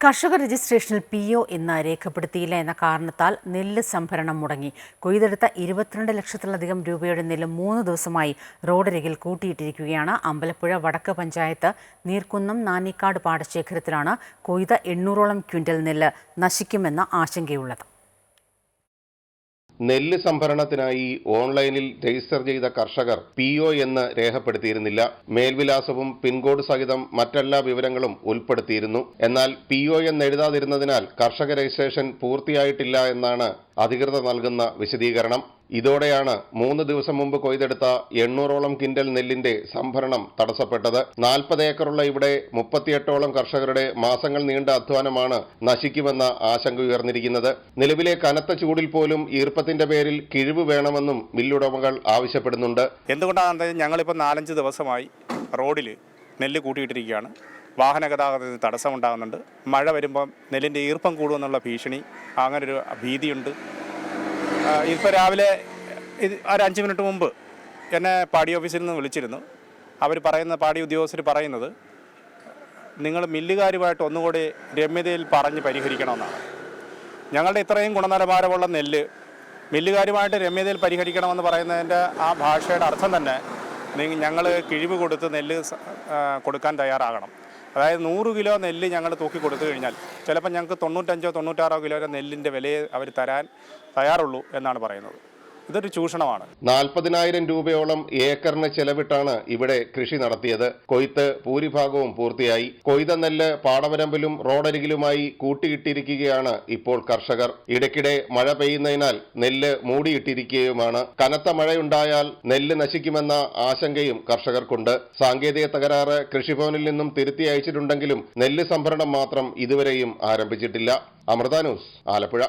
കർഷക രജിസ്ട്രേഷനിൽ PO എന്ന് രേഖപ്പെടുത്തിയില്ല എന്ന കാരണത്താൽ നെല്ല് സംഭരണം മുടങ്ങി. കൊയ്തെടുത്ത 22 ലക്ഷത്തിലധികം രൂപയുടെ നെല്ല് 3 ദിവസമായി റോഡരികിൽ കൂട്ടിയിട്ടിരിക്കുകയാണ്. അമ്പലപ്പുഴ വടക്ക് പഞ്ചായത്ത് നീർക്കുന്നം നാനിക്കാട് പാടശേഖരത്തിലാണ് കൊയ്ത 800ഓളം ക്വിന്റൽ നെല്ല് നശിക്കുമെന്ന ആശങ്കയുള്ളത്. നെല്ല് സംഭരണത്തിനായി ഓൺലൈനിൽ രജിസ്റ്റർ ചെയ്ത കർഷകർ PO എന്ന് രേഖപ്പെടുത്തിയിരുന്നില്ല. മേൽവിലാസവും പിൻകോഡ് സഹിതം മറ്റെല്ലാ വിവരങ്ങളും ഉൾപ്പെടുത്തിയിരുന്നു. എന്നാൽ PO എന്ന് എഴുതാതിരുന്നതിനാൽ കർഷക രജിസ്ട്രേഷൻ പൂർത്തിയായിട്ടില്ല എന്നാണ് അധികൃതർ നൽകുന്ന വിശദീകരണം. ഇതോടെയാണ് 3 ദിവസം മുമ്പ് കൊയ്തെടുത്ത 800ഓളം ക്വിന്റൽ നെല്ലിന്റെ സംഭരണം തടസ്സപ്പെട്ടത്. 40 ഏക്കറുള്ള ഇവിടെ 38ഓളം കർഷകരുടെ മാസങ്ങൾ നീണ്ട അധ്വാനമാണ് നശിക്കുമെന്ന ആശങ്ക ഉയർന്നിരിക്കുന്നത്. നിലവിലെ കനത്ത ചൂടിൽ പോലും ഈർപ്പത്തിന്റെ പേരിൽ കിഴിവ് വേണമെന്നും മില്ലുടമകൾ ആവശ്യപ്പെടുന്നുണ്ട്. എന്തുകൊണ്ടാണ് ഞങ്ങളിപ്പോൾ 4-5 ദിവസമായി റോഡിൽ നെല്ല് കൂട്ടിയിട്ടിരിക്കുകയാണ്. വാഹന ഗതാഗതത്തിന് തടസ്സമുണ്ടാകുന്നുണ്ട്. മഴ വരുമ്പം നെല്ലിൻ്റെ ഈർപ്പം കൂടുമെന്നുള്ള ഭീഷണി, അങ്ങനൊരു ഭീതിയുണ്ട്. ഇപ്പോൾ രാവിലെ ഒരു 5 മിനിറ്റ് മുമ്പ് എന്നെ പാടി ഓഫീസിൽ നിന്ന് വിളിച്ചിരുന്നു. പാടി ഉദ്യോഗസ്ഥർ പറയുന്നത് നിങ്ങൾ മില്ലുകാരുമായിട്ട് ഒന്നുകൂടി രമ്യതയിൽ പറഞ്ഞ് പരിഹരിക്കണമെന്നാണ്. ഞങ്ങളുടെ ഇത്രയും ഗുണനിലവാരമുള്ള നെല്ല് മില്ലുകാരുമായിട്ട് രമ്യതയിൽ പരിഹരിക്കണമെന്ന് പറയുന്നതിൻ്റെ ആ ഭാഷയുടെ അർത്ഥം തന്നെ ഞങ്ങൾ കിഴിവ് കൊടുത്ത് നെല്ല് കൊടുക്കാൻ തയ്യാറാകണം. അതായത് 100 കിലോ നെല്ല് ഞങ്ങൾ തൂക്കി കൊടുത്തു കഴിഞ്ഞാൽ ചിലപ്പോൾ ഞങ്ങൾക്ക് 95-96 കിലോ നെല്ലിൻ്റെ വിലയെ അവർ തരാൻ തയ്യാറുള്ളൂ എന്നാണ് പറയുന്നത്. ഇതൊരു ചൂഷണമാണ്. 40,000 രൂപയോളം ഏക്കറിന് ചെലവിട്ടാണ് ഇവിടെ കൃഷി നടത്തിയത്. കൊയ്ത്ത് ഭൂരിഭാഗവും പൂർത്തിയായി. കൊയ്ത നെല്ല് പാടവരമ്പിലും റോഡരികിലുമായി കൂട്ടിയിട്ടിരിക്കുകയാണ് ഇപ്പോൾ കർഷകർ. ഇടയ്ക്കിടെ മഴ പെയ്യുന്നതിനാൽ നെല്ല് മൂടിയിട്ടിരിക്കുകയുമാണ്. കനത്ത മഴയുണ്ടായാൽ നെല്ല് നശിക്കുമെന്ന ആശങ്കയും കർഷകർക്കുണ്ട്. സാങ്കേതിക തകരാറ് കൃഷിഭവനിൽ നിന്നും തിരുത്തി അയച്ചിട്ടുണ്ടെങ്കിലും നെല്ല് സംഭരണം മാത്രം ഇതുവരെയും ആരംഭിച്ചിട്ടില്ല. അമൃത ന്യൂസ്, ആലപ്പുഴ.